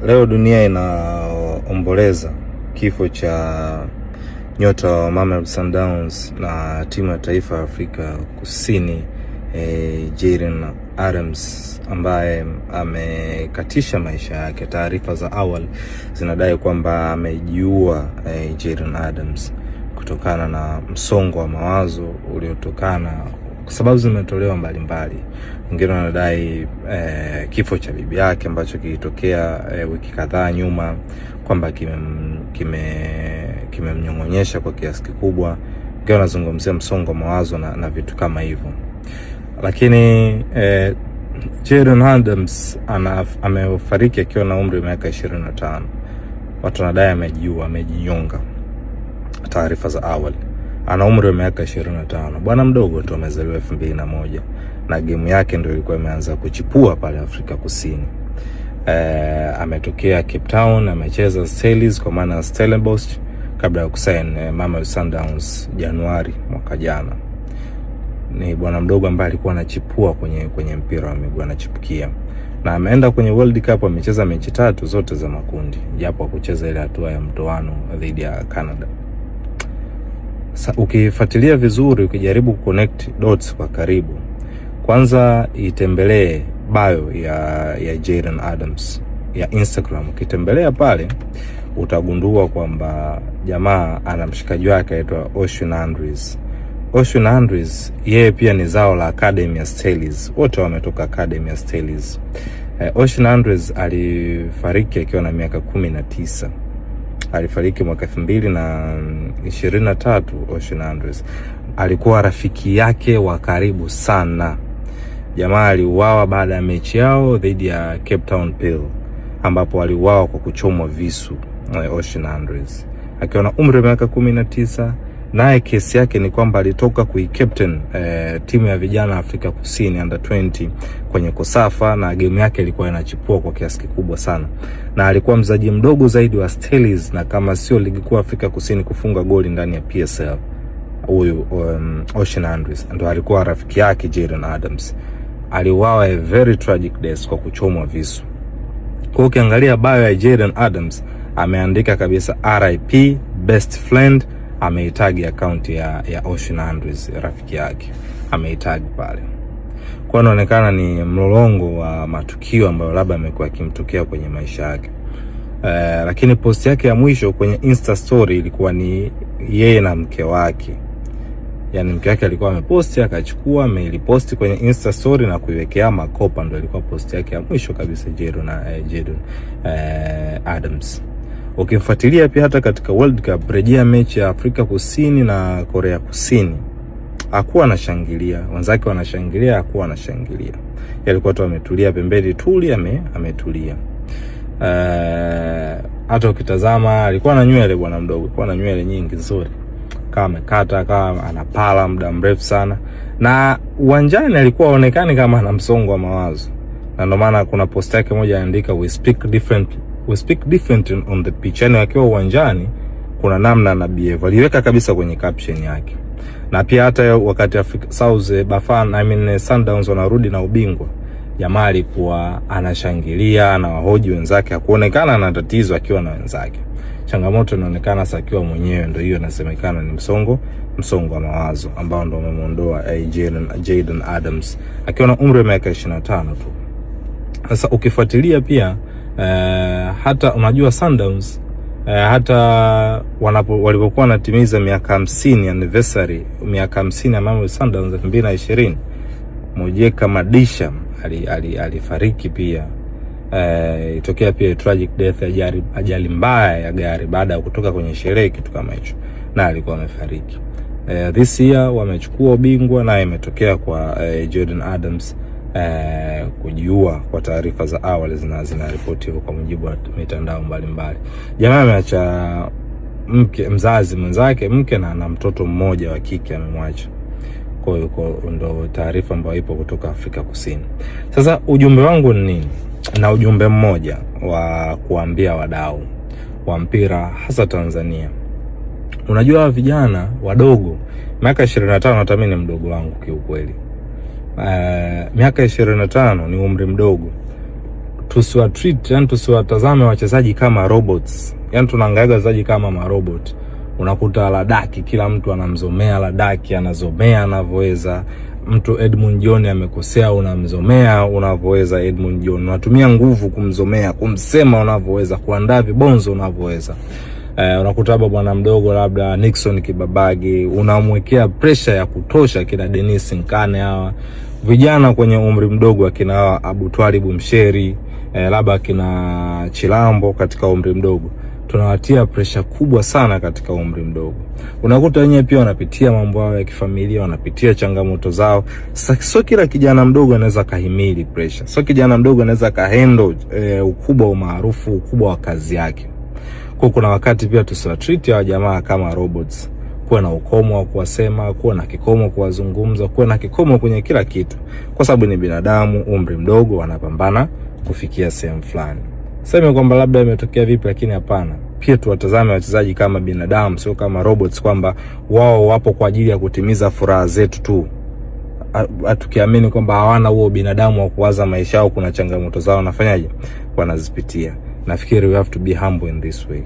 Leo dunia inaomboleza kifo cha nyota wa Mamelodi Sundowns na timu ya taifa ya Afrika Kusini Jayden Adams ambaye amekatisha maisha yake. Taarifa za awali zinadai kwamba amejiua Jayden Adams kutokana na msongo wa mawazo uliotokana, kwa sababu zimetolewa mbalimbali. Wengine wanadai kifo cha bibi yake ambacho kilitokea wiki kadhaa nyuma, kwamba kimemnyong'onyesha kwa kiasi kikubwa. Wengine wanazungumzia msongo wa mawazo na vitu kama hivyo. Lakini Jayden Adams amefariki akiwa na umri wa miaka 25. Watu wanadai amejinyonga. Taarifa za awali, ana umri wa miaka 25. Bwana mdogo tu, amezaliwa 2001 na game yake ndio ilikuwa imeanza kuchipua pale Afrika Kusini. Ametokea Cape Town, amecheza Stelis kwa maana Stellenbosch kabla ya kusign Mamelodi Sundowns Januari mwaka jana. Ni bwana mdogo ambaye alikuwa anachipua kwenye mpira wa miguu, anachipukia. Na ameenda kwenye World Cup, amecheza mechi 3 zote za makundi, japo hakucheza ile hatua ya mtoano dhidi ya Canada. Ukifuatilia vizuri, ukijaribu connect dots kwa karibu, kwanza itembelee bio ya Jayden Adams ya Instagram. Ukitembelea pale utagundua kwamba jamaa ana mshikaji wake aitwa Ocean Andrews. Ocean Andrews yeye pia ni zao la Academy ya Stelis. Wote wametoka Academy ya Stelis. Ocean Andrews alifariki akiwa na miaka 19. Alifariki mwaka 2023. Ocean Andrews alikuwa rafiki yake wa karibu sana. Jamaa aliuawa baada ya mechi yao dhidi ya Cape Town Pil, ambapo aliuawa kwa kuchomwa visu. Ocean Andrews akiwa na umri wa miaka 19. Naye kesi yake ni kwamba alitoka kuicaptain timu ya vijana Afrika Kusini under 20 kwenye Kosafa, na game yake ilikuwa inachipua kwa kiasi kikubwa sana, na alikuwa mzaji mdogo zaidi wa Stelis, na kama sio ligi kuu Afrika Kusini kufunga goli ndani ya PSL. Huyu Ocean Andrews ndo alikuwa rafiki yake Jayden Adams. Aliuawa a very tragic death kwa kuchomwa visu. Kwa ukiangalia bio ya Jayden Adams ameandika kabisa RIP best friend. Ameitag account ya Ocean Andrews, rafiki yake, ameitag pale. Kwa inaonekana ni mlolongo wa matukio ambayo labda amekuwa akimtokea kwenye maisha yake. Lakini post yake ya mwisho kwenye Insta story ilikuwa ni yeye na mke wake. Yaani mke wake alikuwa ameposti, akachukua ameliposti kwenye Insta story na kuiwekea makopa. Ndio ilikuwa post yake ya mwisho kabisa Jayden Adams. Ukifuatilia pia hata katika World Cup, rejea mechi ya Afrika Kusini na Korea Kusini, hakuwa anashangilia, wenzake wanashangilia, hakuwa anashangilia. Alikuwa tu ametulia pembeni, ametulia. Hata ukitazama alikuwa na nywele, bwana mdogo alikuwa na nywele nyingi nzuri, kama amekata, kama anapala muda mrefu sana, na uwanjani alikuwa haonekani kama ana msongo wa mawazo. Na ndio maana kuna post yake moja anaandika we speak different on the pitch. Yani akiwa uwanjani kuna namna na behave, aliweka kabisa kwenye caption yake. Na pia hata wakati Sundowns wanarudi na ubingwa, jamaa alikuwa anashangilia, anawahoji wenzake, hakuonekana na tatizo akiwa na wenzake. Changamoto inaonekana sasa akiwa mwenyewe, ndio hiyo inasemekana ni msongo wa mawazo ambao ndio umemuondoa Jayden Adams akiwa na umri wa miaka 25 tu. Sasa ukifuatilia pia hata unajua Sundowns hata walipokuwa wanatimiza miaka 50 anniversary, miaka 50 ya Mamelodi Sundowns 2020, Mojeka Madisha alifariki pia. Itokea pia tragic death, ajali mbaya ya gari baada ya kutoka kwenye sherehe, kitu kama hicho, na alikuwa amefariki. This year wamechukua ubingwa, na imetokea kwa Jayden Adams kujiua kwa taarifa za awali zinaripoti kwa mujibu wa mitandao mbalimbali. Jamaa ameacha mzazi mwenzake, mke na mtoto mmoja wa kike amemwacha. Kwa hiyo ndo taarifa ambayo ipo kutoka Afrika Kusini. Sasa ujumbe wangu ni nini? Na ujumbe mmoja wa kuambia wadau wa mpira hasa Tanzania. Unajua vijana wadogo, miaka 25, hata mimi ni mdogo wangu kiukweli. Miaka 25 ni umri mdogo. tusiwatreat, yani tusiwatazame wachezaji kama robots. Yani tunaangalia wachezaji kama marobot. Unakuta Ladaki, kila mtu anamzomea Ladaki, anazomea anavyoweza. Mtu Edmund John amekosea, unamzomea unavyoweza Edmund John. Unatumia nguvu kumzomea, kumsema unavyoweza, kuandaa vibonzo unavyoweza. Unakuta bwana mdogo labda Nixon Kibabage, unamwekea pressure ya kutosha kina Dennis Nkane, hawa vijana kwenye umri mdogo, akina Abu Twalibu Msheri, labda kina Chilambo katika umri mdogo. Tunawatia pressure kubwa sana katika umri mdogo. Unakuta wenyewe pia wanapitia mambo yao ya kifamilia, wanapitia changamoto zao. Sio kila kijana mdogo anaweza kahimili pressure. Sio kijana mdogo anaweza kahandle ukubwa wa maarufu, ukubwa wa kazi yake. Kwa kuna wakati pia tusiwatreat hawa jamaa kama robots. Kuwa na ukomo wa kuwasema, kuwa na kikomo kuwazungumza, kuwa na kikomo kwenye kila kitu. Kwa sababu ni binadamu, umri mdogo, wanapambana kufikia sehemu fulani. Sema kwamba labda imetokea vipi, lakini hapana. Pia tuwatazame wachezaji kama binadamu, sio kama robots, kwamba wao wapo kwa ajili ya kutimiza furaha zetu tu. Tukiamini kwamba hawana huo binadamu wa kuwaza maisha yao, kuna changamoto zao wanafanyaje, wanazipitia. Nafikiri we have to be humble in this way.